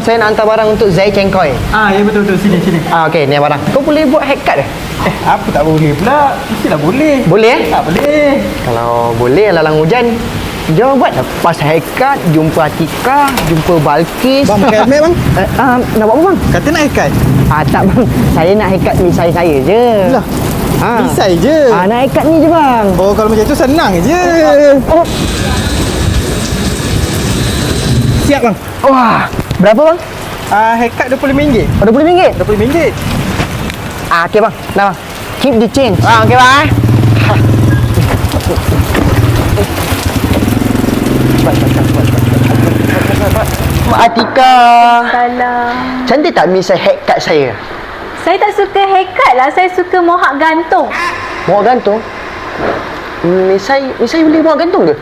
Saya nak hantar barang untuk Zai Cengkoi. Ya betul-betul. Sini. Okey, ni barang. Kau boleh buat haircut ke? Apa tak boleh pula? Mestilah boleh. Boleh Tak boleh. Kalau boleh, lalang hujan. Jom buat lepas haircut, jumpa Atika, jumpa Balkis. Bang, pakai helmet bang? Nak buat apa bang? Kata nak ikat. Tak bang, saya nak haircut misai saya je. Lah, misai je. Nak haircut ni je bang. Oh, kalau macam tu senang je. Oh. Siap bang. Wah, berapa bang? Haircut RM20. RM20? RM20. Okey bang, dah bang. Keep the change. Okey bang. Mak Atika. Salam. Cantik tak misai haircut saya? Saya tak suka haircut lah. Saya suka mohak gantung. Mohak gantung? Misai boleh mohak gantung ke?